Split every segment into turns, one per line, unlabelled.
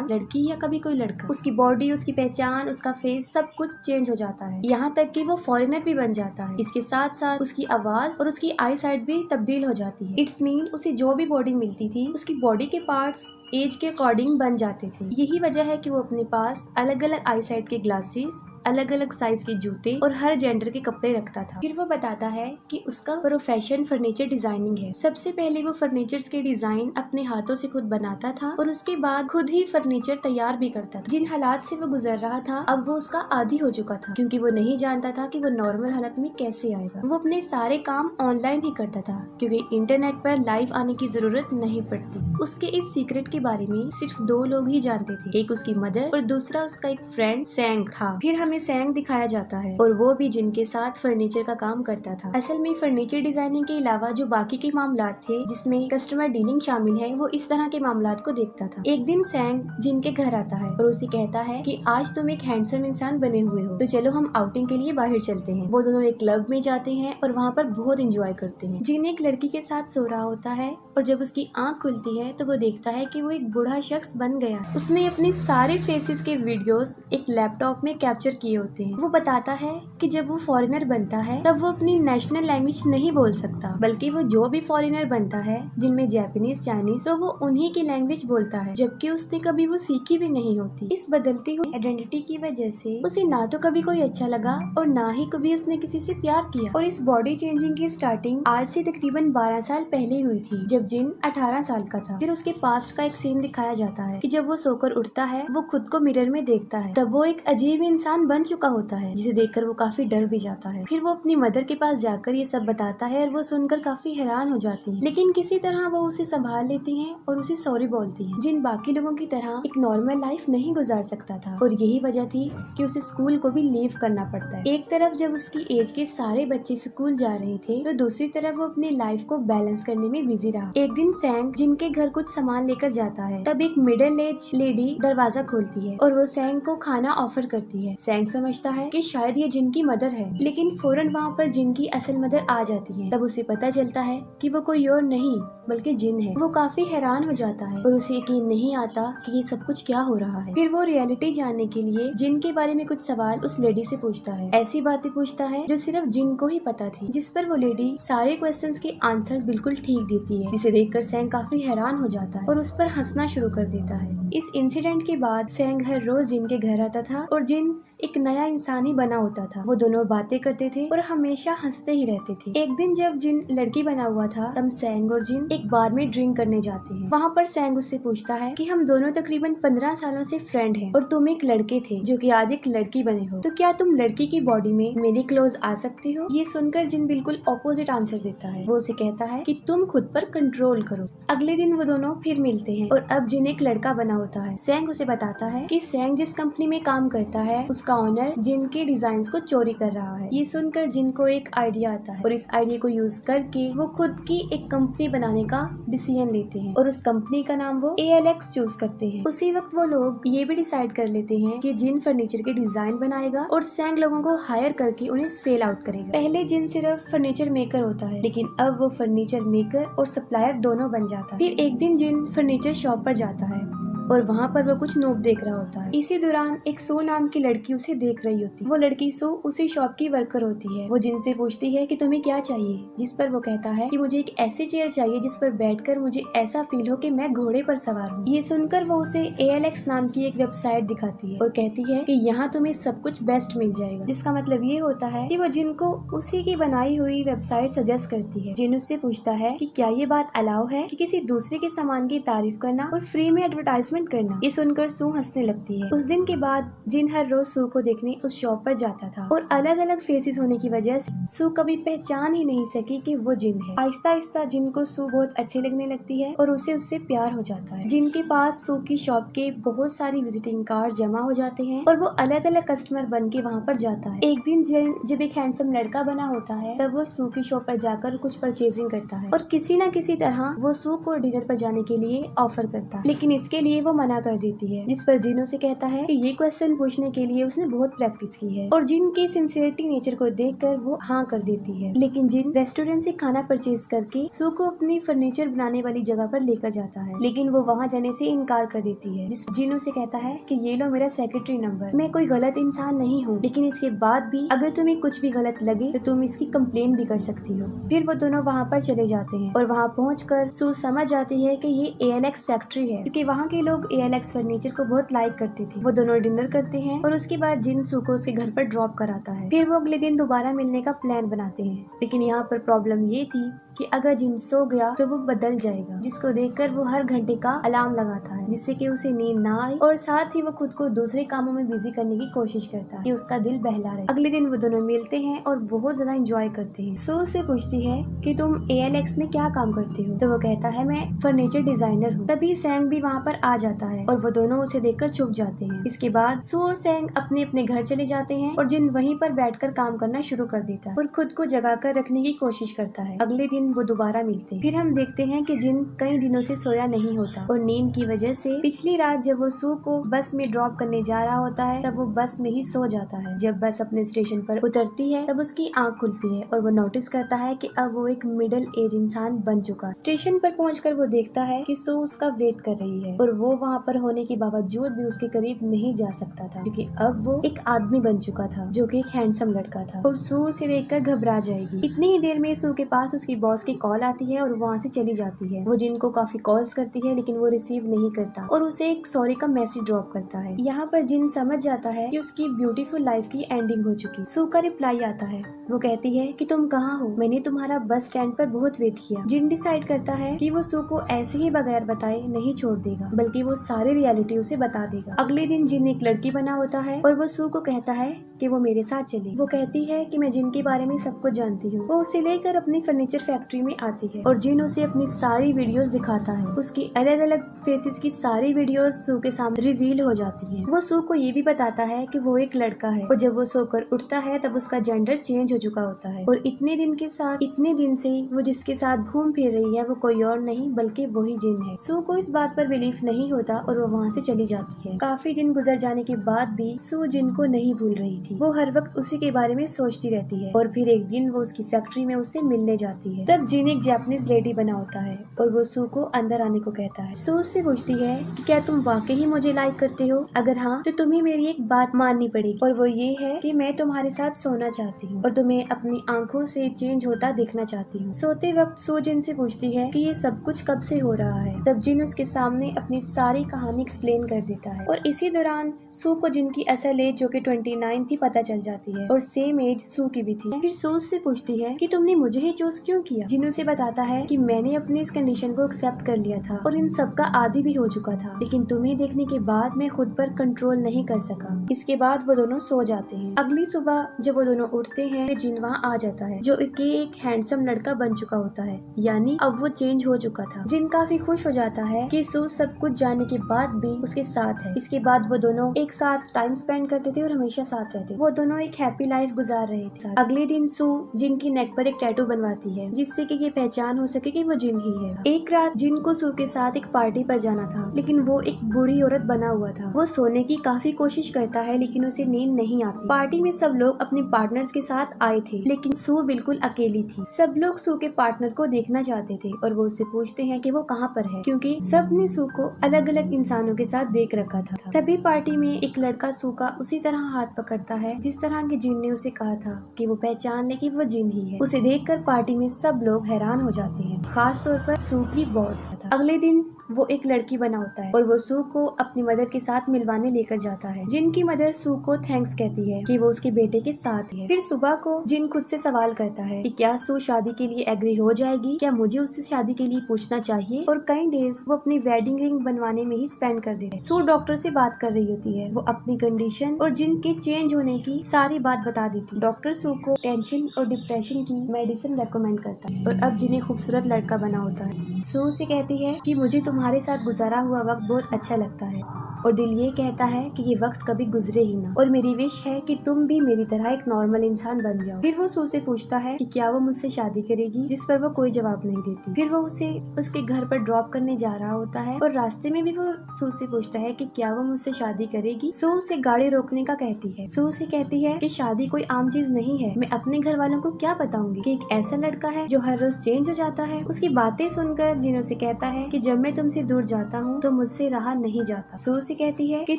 पहचान लड़की या कभी कोई लड़का। उसकी बॉडी, उसकी पहचान, उसका फेस, सब कुछ चेंज हो जाता है। यहाँ तक कि वो फॉरेनर भी बन जाता है। इसके साथ साथ उसकी आवाज और उसकी आई साइट भी तब्दील हो जाती है। इट्स मीन उसे जो भी बॉडी मिलती थी उसकी बॉडी के पार्ट्स एज के अकॉर्डिंग बन जाते थे। यही वजह है कि वो अपने पास अलग अलग आई साइट के ग्लासेस, अलग अलग साइज के जूते और हर जेंडर के कपड़े रखता था। फिर वो बताता है कि उसका प्रोफेशन फर्नीचर डिजाइनिंग है। सबसे पहले वो फर्नीचर्स के डिजाइन अपने हाथों से खुद बनाता था और उसके बाद खुद ही फर्नीचर तैयार भी करता था। जिन हालात से वो गुजर रहा था अब वो उसका आदी हो चुका था, क्योंकि वो नहीं जानता था कि वो नॉर्मल हालत में कैसे आएगा। वो अपने सारे काम ऑनलाइन ही करता था क्योंकि इंटरनेट पर लाइव आने की जरूरत नहीं पड़ती। उसके इस सीक्रेट के बारे में सिर्फ 2 लोग ही जानते थे, एक उसकी मदर और दूसरा उसका एक फ्रेंड सैंग था। फिर हमें सैंग दिखाया जाता है और वो भी जिनके साथ फर्नीचर का काम करता था। असल में फर्नीचर डिजाइनिंग के अलावा जो बाकी के मामलात थे जिसमें कस्टमर डीलिंग शामिल है, वो इस तरह के मामलात को देखता था। एक दिन सैंग जिनके घर आता है और उसे कहता है कि आज तुम एक हैंडसम इंसान बने हुए हो, तो चलो हम आउटिंग के लिए बाहर चलते हैं। वो दोनों एक क्लब में जाते हैं और वहाँ पर बहुत एंजॉय करते हैं। जिन एक लड़की के साथ सो रहा होता है और जब उसकी आंख खुलती है तो वो देखता है कि वो एक बूढ़ा शख्स बन गया। उसने अपने सारे फेसेस के वीडियोस एक लैपटॉप में कैप्चर किए होते हैं। वो बताता है कि जब वो फॉरेनर बनता है तब वो अपनी नेशनल लैंग्वेज नहीं बोल सकता, बल्कि वो जो भी फॉरेनर बनता है जिनमें जापानीज, चाइनीज, तो वो उन्हीं की लैंग्वेज बोलता है, जबकि उसने कभी वो सीखी भी नहीं होती। इस बदलती हुई आइडेंटिटी की वजह से उसे ना तो कभी कोई अच्छा लगा और ना ही कभी उसने किसी से प्यार किया। और इस बॉडी चेंजिंग की स्टार्टिंग आज से तकरीबन 12 साल पहले हुई थी, जब जिन 18 साल का था। फिर उसके पास्ट का एक सीन दिखाया जाता है कि जब वो सोकर उठता है वो खुद को मिरर में देखता है, तब वो एक अजीब इंसान बन चुका होता है जिसे देखकर वो काफी डर भी जाता है। फिर वो अपनी मदर के पास जाकर ये सब बताता है और वो सुनकर काफी हैरान हो जाती है, लेकिन किसी तरह वो उसे संभाल लेती हैं और उसे सॉरी बोलती हैं। जिन बाकी लोगों की तरह एक नॉर्मल लाइफ नहीं गुजार सकता था और यही वजह थी कि उसे स्कूल को भी लीव करना पड़ता है। एक तरफ जब उसकी एज के सारे बच्चे स्कूल जा रहे थे तो दूसरी तरफ वो अपनी लाइफ को बैलेंस करने में बिजी रहा। एक दिन सैंग जिनके घर कुछ सामान लेकर जाता है, तब एक मिडिल एज लेडी दरवाजा खोलती है और वो सैंग को खाना ऑफर करती है। सैंग समझता है कि शायद ये जिनकी मदर है, लेकिन फौरन वहाँ पर जिनकी असल मदर आ जाती है। तब उसे पता चलता है कि वो कोई और नहीं बल्कि जिन है। वो काफी हैरान हो जाता है और उसे यकीन नहीं आता कि ये सब कुछ क्या हो रहा है। फिर वो रियलिटी जानने के लिए जिन के बारे में कुछ सवाल उस लेडी से पूछता है। ऐसी बातें पूछता है जो सिर्फ जिन को ही पता थी, जिस पर वो लेडी सारे क्वेश्चंस के आंसर्स बिल्कुल ठीक देती है, जिसे देखकर सैंग काफी हैरान हो जाता है और उस पर हंसना शुरू कर देता है। इस इंसिडेंट के बाद सैंग हर रोज जिन के घर आता था और जिन एक नया इंसान ही बना होता था। वो दोनों बातें करते थे और हमेशा हंसते ही रहते थे। एक दिन जब जिन लड़की बना हुआ था तब सैंग और जिन एक बार में ड्रिंक करने जाते हैं। वहाँ पर सैंग उससे पूछता है कि हम दोनों तकरीबन 15 सालों से फ्रेंड हैं और तुम एक लड़के थे जो कि आज एक लड़की बने हो, तो क्या तुम लड़की की बॉडी में मेरे क्लोज आ सकती हो? ये सुनकर जिन बिल्कुल ऑपोजिट आंसर देता है। वो उसे कहता है कि तुम खुद पर कंट्रोल करो। अगले दिन वो दोनों फिर मिलते हैं और अब जिन एक लड़का बना होता है। सैंग उसे बताता है कि सैंग जिस कंपनी में काम करता है उसका ऑनर जिन के डिजाइन को चोरी कर रहा है। ये सुनकर जिन को एक आइडिया आता है और इस आइडिया को यूज करके वो खुद की एक कंपनी बनाने का डिसीजन लेते हैं और उस कंपनी का नाम वो ALX चूज करते हैं। उसी वक्त वो लोग ये भी डिसाइड कर लेते हैं कि जिन फर्नीचर के डिजाइन बनाएगा और सैंग लोगों को हायर करके उन्हें सेल आउट करेगा। पहले जिन सिर्फ फर्नीचर मेकर होता है, लेकिन अब वो फर्नीचर मेकर और सप्लायर दोनों बन जाता है। फिर एक दिन जिन फर्नीचर शॉप पर जाता है और वहाँ पर वो कुछ नोट देख रहा होता है। इसी दौरान एक सू नाम की लड़की उसे देख रही होती है। वो लड़की सू उसी शॉप की वर्कर होती है। वो जिनसे पूछती है कि तुम्हें क्या चाहिए, जिस पर वो कहता है कि मुझे एक ऐसी चेयर चाहिए जिस पर बैठकर मुझे ऐसा फील हो कि मैं घोड़े पर सवार हूँ। ये सुनकर वो उसे ALX नाम की एक वेबसाइट दिखाती है और कहती है कि यहाँ तुम्हें सब कुछ बेस्ट मिल जाएगा, जिसका मतलब ये होता है कि वो जिनको उसी की बनाई हुई वेबसाइट सजेस्ट करती है। जिन उससे पूछता है कि क्या ये बात अलाउ है कि किसी दूसरे के सामान की तारीफ करना और फ्री में एडवर्टाइजमेंट करना। ये सुनकर सू हंसने लगती है। उस दिन के बाद जिन हर रोज सू को देखने उस शॉप पर जाता था और अलग अलग फेसेस होने की वजह से सू कभी पहचान ही नहीं सकी कि वो जिन है। आहिस्ता आहिस्ता जिन को सू बहुत अच्छे लगने लगती है और उसे उससे प्यार हो जाता है। जिन के पास सू की शॉप के बहुत सारी विजिटिंग कार्ड जमा हो जाते हैं और वो अलग अलग कस्टमर बन के वहाँ पर जाता है। एक दिन जिन जब एक हैंडसम लड़का बना होता है तब वो सू की शॉप पर जाकर कुछ परचेजिंग करता है और किसी न किसी तरह वो सू को डिनर पर जाने के लिए ऑफर करता है, लेकिन इसके लिए वो वो मना कर देती है, जिस पर जिन उसे कहता है कि ये क्वेश्चन पूछने के लिए उसने बहुत प्रैक्टिस की है और जिन की सिंसियरिटी नेचर को देखकर वो हाँ कर देती है। लेकिन जिन रेस्टोरेंट से खाना परचेज करके सू को अपनी फर्नीचर बनाने वाली जगह पर लेकर जाता है, लेकिन वो वहाँ जाने से इनकार कर देती है, जिस जिन उसे कहता है कि ये लो मेरा सेक्रेटरी नंबर, मैं कोई गलत इंसान नहीं हूँ, लेकिन इसके बाद भी अगर तुम्हें कुछ भी गलत लगे तो तुम इसकी कंप्लेन भी कर सकती हो। फिर वो दोनों वहाँ पर चले जाते हैं और वहाँ पहुँचकर सू समझ जाती है कि ये ALX फैक्ट्री है, क्योंकि वहाँ के लोग ALX फर्नीचर को बहुत लाइक करते थे। वो दोनों डिनर करते हैं और उसके बाद जिन सू को उसके घर पर ड्रॉप कराता है। फिर वो अगले दिन दोबारा मिलने का प्लान बनाते हैं, लेकिन यहाँ पर प्रॉब्लम ये थी कि अगर जिन सो गया तो वो बदल जाएगा, जिसको देखकर वो हर घंटे का अलार्म लगाता है, जिससे कि उसे नींद ना आए और साथ ही वो खुद को दूसरे कामों में बिजी करने की कोशिश करता है कि उसका दिल बहला रहे। अगले दिन वो दोनों मिलते हैं और बहुत ज्यादा एंजॉय करते हैं। सो उससे पूछती है कि तुम ALX में क्या काम करती हो, तो वो कहता है मैं फर्नीचर डिजाइनर हूँ। तभी सैंग भी वहाँ पर आ जाता है और वो दोनों उसे देखकर छुप जाते हैं। इसके बाद सू और सैंग अपने अपने घर चले जाते हैं और जिन वहीं पर बैठकर काम करना शुरू कर देता है और खुद को जगा कर रखने की कोशिश करता है। अगले दिन वो दोबारा मिलते हैं। फिर हम देखते हैं कि जिन कई दिनों से सोया नहीं होता और नींद की वजह से पिछली रात जब वो सू को बस में ड्रॉप करने जा रहा होता है तब वो बस में ही सो जाता है। जब बस अपने स्टेशन पर उतरती है तब उसकी आंख खुलती है और वो नोटिस करता है कि अब वो एक मिडिल एज इंसान बन चुका। स्टेशन पर पहुंचकर वो देखता है कि सू उसका वेट कर रही है और वो वहाँ पर होने के बावजूद भी उसके करीब नहीं जा सकता था, क्योंकि अब वो एक आदमी बन चुका था जो कि एक हैंडसम लड़का था और सू उसे देखकर घबरा जाएगी। इतनी ही देर में सू के पास उसकी बॉस की कॉल आती है और वहाँ से चली जाती है। वो जिन को काफी कॉल्स करती है लेकिन वो रिसीव नहीं करता और उसे एक सॉरी का मैसेज ड्रॉप करता है। यहाँ पर जिन समझ जाता है कि उसकी ब्यूटीफुल लाइफ की एंडिंग हो चुकी। सू का रिप्लाई आता है, वो कहती है कि तुम कहाँ हो, मैंने तुम्हारा बस स्टैंड पर बहुत वेट किया। जिन डिसाइड करता है कि वो सू को ऐसे ही बगैर बताए नहीं छोड़ देगा, बल्कि वो सारी रियलिटी उसे बता देगा। अगले दिन जिन एक लड़की बना होता है और वो सू को कहता है कि वो मेरे साथ चले। वो कहती है कि मैं जिन के बारे में सब कुछ जानती हूँ। वो उसे लेकर अपनी फर्नीचर फैक्ट्री में आती है और जिन उसे अपनी सारी वीडियोस दिखाता है। उसकी अलग अलग फेसेस की सारी वीडियोस सू के सामने रिवील हो जाती है। वो सू को ये भी बताता है कि वो एक लड़का है और जब वो सोकर उठता है तब उसका जेंडर चेंज हो चुका होता है और इतने दिन से वो जिसके साथ घूम फिर रही है वो कोई और नहीं बल्कि वही जिन है। सू को इस बात पर बिलीफ नहीं होता और वो वहाँ से चली जाती है। काफी दिन गुजर जाने के बाद भी सू जिन को नहीं भूल रही थी। वो हर वक्त उसी के बारे में सोचती रहती है और फिर एक दिन वो उसकी फैक्ट्री में उससे मिलने जाती है। तब जिन एक जापानीज लेडी बना होता है और वो सू को अंदर आने को कहता है। सू उससे पूछती है कि क्या तुम वाकई ही मुझे लाइक करते हो, अगर हाँ तो तुम्हें मेरी एक बात माननी पड़ेगी और वो ये है कि मैं तुम्हारे साथ सोना चाहती हूँ और तुम्हें अपनी आंखों से चेंज होता देखना चाहती हूँ। सोते वक्त सू जिन से पूछती है कि ये सब कुछ कब से हो रहा है। तब जिन उसके सामने अपनी सारी कहानी एक्सप्लेन कर देता है और इसी दौरान सू को जिन की असल एज जो कि 29 थी पता चल जाती है और सेम एज सू की भी थी। फिर सू उससे पूछती है कि तुमने मुझे ही चूज क्यों किया। जिन उसे बताता है कि मैंने अपनी इस कंडीशन को एक्सेप्ट कर लिया था और इन सब का आदी भी हो चुका था, लेकिन तुम्हें देखने के बाद मैं खुद पर कंट्रोल नहीं कर सका। इसके बाद वो दोनों सो जाते हैं। अगली सुबह जब वो दोनों उठते हैं जिन वहाँ आ जाता है जो एक हैंडसम लड़का बन चुका होता है, यानी अब वो चेंज हो चुका था। जिन काफी खुश हो जाता है कि सू सब कुछ जानने के बाद भी उसके साथ है। इसके बाद वो दोनों एक साथ टाइम स्पेंड करते थे और हमेशा साथ रहते थे। वो दोनों एक हैप्पी लाइफ गुजार रहे थे। अगले दिन सू जिन की नेक पर एक टैटू बनवाती है जिससे कि ये पहचान हो सके कि वो जिन ही है। एक रात जिन को सू के साथ एक पार्टी पर जाना था, लेकिन वो एक बूढ़ी औरत बना हुआ था। वो सोने की काफी कोशिश करता है लेकिन उसे नींद नहीं आती। पार्टी में सब लोग अपने पार्टनर्स के साथ आए थे लेकिन सू बिल्कुल अकेली थी। सब लोग सू के पार्टनर को देखना चाहते थे और वो उससे पूछते हैं कि वो कहाँ पर है, क्योंकि सब ने सू को अलग अलग इंसानों के साथ देख रखा था। तभी पार्टी में एक लड़का सू का उसी तरह हाथ पकड़ता है जिस तरह के जिन ने उसे कहा था कि वो पहचान ले कि वो जिन ही है। उसे देखकर पार्टी में सब लोग हैरान हो जाते हैं, खास तौर पर सू की बॉस। अगले दिन वो एक लड़की बना होता है और वो सू को अपनी मदर के साथ मिलवाने लेकर जाता है। जिन की मदर सू को थैंक्स कहती है कि वो उसके बेटे के साथ है। फिर सुबह को जिन खुद से सवाल करता है कि क्या सू शादी के लिए एग्री हो जाएगी, क्या मुझे उससे शादी के लिए पूछना चाहिए। और कई डेज वो अपनी वेडिंग रिंग बनवाने में ही स्पेंड कर देते हैं। सू डॉक्टर से बात कर रही होती है। वो अपनी कंडीशन और जिन के चेंज होने की सारी बात बता देती। डॉक्टर सू को टेंशन और डिप्रेशन की मेडिसिन रेकमेंड करता है और अब जिन्हें खूबसूरत लड़का बना होता है। सू से कहती है कि मुझे तुम्हारे साथ गुजारा हुआ वक्त बहुत अच्छा लगता है। और दिल ये कहता है कि ये वक्त कभी गुजरे ही ना, और मेरी विश है कि तुम भी मेरी तरह एक नॉर्मल इंसान बन जाओ। फिर वो सू से पूछता है कि क्या वो मुझसे शादी करेगी, जिस पर वो कोई जवाब नहीं देती। फिर वो उसे उसके घर पर ड्रॉप करने जा रहा होता है और रास्ते में भी वो सू से पूछता है कि क्या वो मुझसे शादी करेगी। सू उसे गाड़ी रोकने का कहती है। सू उसे कहती है कि शादी कोई आम चीज नहीं है, मैं अपने घर वालों को क्या बताऊंगी कि एक ऐसा लड़का है जो हर रोज चेंज हो जाता है। उसकी बातें सुनकर जिन उसे कहता है कि जब मैं तुमसे दूर जाता हूँ तो मुझसे रहा नहीं जाता। सू उसे कहती है कि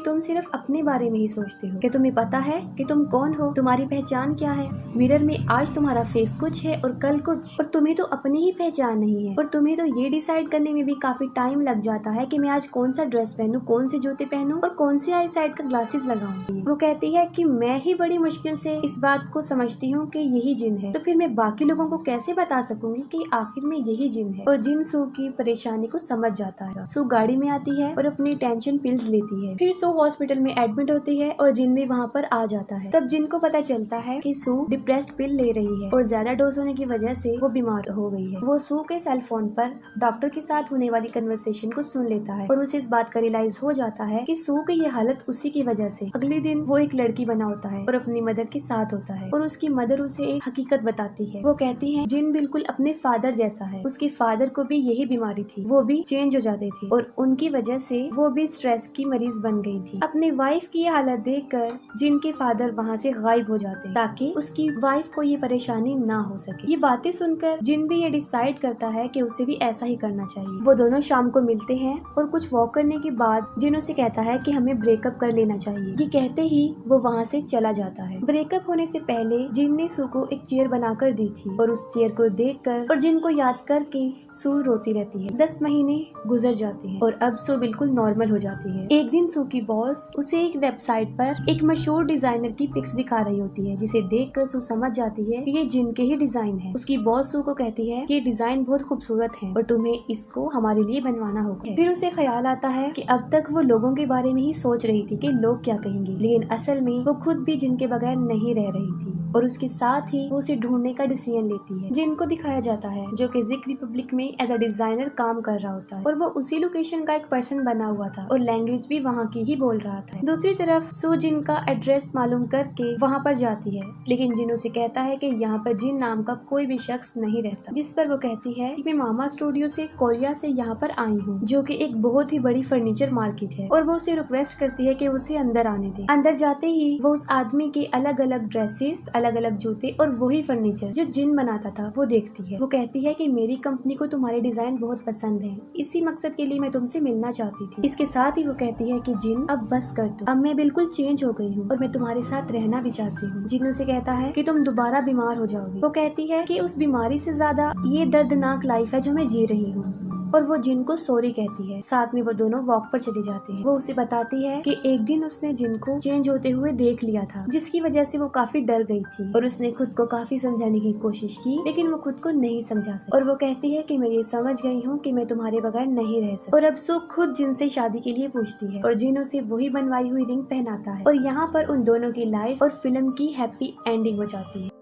तुम सिर्फ अपने बारे में ही सोचते हो, कि तुम्हें पता है कि तुम कौन हो, तुम्हारी पहचान क्या है। मिरर में आज तुम्हारा फेस कुछ है और कल कुछ, और तुम्हें तो अपनी ही पहचान नहीं है। और तुम्हें तो ये डिसाइड करने में भी काफी टाइम लग जाता है कि मैं आज कौन सा ड्रेस पहनूं, कौन से जूते पहनूं और कौन से आई साइड का ग्लासेस लगाऊं। वो कहती है कि मैं ही बड़ी मुश्किल से इस बात को समझती हूँ कि यही जिन है, तो फिर मैं बाकी लोगों को कैसे बता सकूंगी कि आखिर में यही जिन है। और जिन सू की परेशानी को समझ जाता है। सू गाड़ी में आती है और अपनी टेंशन पिल्स लेती है। फिर सू हॉस्पिटल में एडमिट होती है और जिन भी वहाँ पर आ जाता है। तब जिन को पता चलता है कि सू डिप्रेस्ड पिल ले रही है और ज्यादा डोज होने की वजह से वो बीमार हो गई है। वो सू के सेल फोन पर डॉक्टर के साथ होने वाली कन्वर्सेशन को सुन लेता है और उसे इस बात का रियलाइज हो जाता है कि सू की ये हालत उसी की वजह से। अगले दिन वो एक लड़की बना होता है और अपनी मदर के साथ होता है और उसकी मदर उसे एक हकीकत बताती है। वो कहती है जिन बिल्कुल अपने फादर जैसा है, उसके फादर को भी यही बीमारी थी, वो भी चेंज हो जाते थे और उनकी वजह से वो भी स्ट्रेस की मरीज बन गई थी। अपनी वाइफ की हालत देखकर जिन के फादर वहाँ से गायब हो जाते ताकि उसकी वाइफ को ये परेशानी ना हो सके। ये बातें सुनकर जिन भी ये डिसाइड करता है कि उसे भी ऐसा ही करना चाहिए। वो दोनों शाम को मिलते हैं और कुछ वॉक करने के बाद जिन उसे कहता है कि हमें ब्रेकअप कर लेना चाहिए। ये कहते ही वो वहाँ से चला जाता है। ब्रेकअप होने से पहले जिन ने सू को एक चेयर बनाकर दी थी और उस चेयर को देखकर और जिन को याद करके सू रोती रहती है। 10 महीने गुजर जाते हैं और अब सू बिल्कुल नॉर्मल हो जाती है। एक दिन सू की बॉस उसे एक वेबसाइट पर एक मशहूर डिजाइनर की पिक्स दिखा रही होती है, जिसे देखकर सू समझ जाती है कि ये जिन के ही डिजाइन है। उसकी बॉस सू को कहती है कि ये डिजाइन बहुत खूबसूरत है और तुम्हें इसको हमारे लिए बनवाना होगा। फिर उसे ख्याल आता है कि अब तक वो लोगों के बारे में ही सोच रही थी कि लोग क्या कहेंगे, लेकिन असल में वो खुद भी जिनके बगैर नहीं रह रही थी। और उसके साथ ही वो उसे ढूंढने का डिसीजन लेती है। जिनको दिखाया जाता है जो कि ज़िक रिपब्लिक में एज अ डिजाइनर काम कर रहा होता है और वो उसी लोकेशन का एक पर्सन बना हुआ था और लैंग्वेज भी वहाँ की ही बोल रहा था। दूसरी तरफ सू जिन का एड्रेस मालूम करके वहाँ पर जाती है, लेकिन जिन उसे कहता है कि यहाँ पर जिन नाम का कोई भी शख्स नहीं रहता। जिस पर वो कहती है कि मैं मामा स्टूडियो से कोरिया से यहाँ पर आई हूँ, जो कि एक बहुत ही बड़ी फर्नीचर मार्केट है, और वो उसे रिक्वेस्ट करती है कि उसे अंदर आने दे। अंदर जाते ही वो उस आदमी के अलग अलग ड्रेसेस, अलग अलग जूते और वही फर्नीचर जो जिन बनाता था वो देखती है। वो कहती है कि मेरी कंपनी को तुम्हारे डिजाइन बहुत पसंद है, इसी मकसद के लिए मैं तुमसे मिलना चाहती थी। इसके साथ ही वो कहती है कि जिन अब बस कर दो, अब मैं बिल्कुल चेंज हो गई हूँ और मैं तुम्हारे साथ रहना भी चाहती हूँ। जिन उसे कहता है कि तुम दोबारा बीमार हो जाओगी। वो कहती है कि उस बीमारी से ज्यादा ये दर्दनाक लाइफ है जो मैं जी रही हूँ, और वो जिन को सॉरी कहती है। साथ में वो दोनों वॉक पर चले जाते हैं। वो उसे बताती है कि एक दिन उसने जिन को चेंज होते हुए देख लिया था, जिसकी वजह से वो काफी डर गई थी और उसने खुद को काफी समझाने की कोशिश की, लेकिन वो खुद को नहीं समझा सकी। और वो कहती है कि मैं ये समझ गई हूँ कि मैं तुम्हारे बगैर नहीं रह सकती। और अब सू खुद जिन से शादी के लिए पूछती है और जिन उसे वही बनवाई हुई रिंग पहनाता है और यहाँ पर उन दोनों की लाइफ और फिल्म की हैप्पी एंडिंग हो जाती है।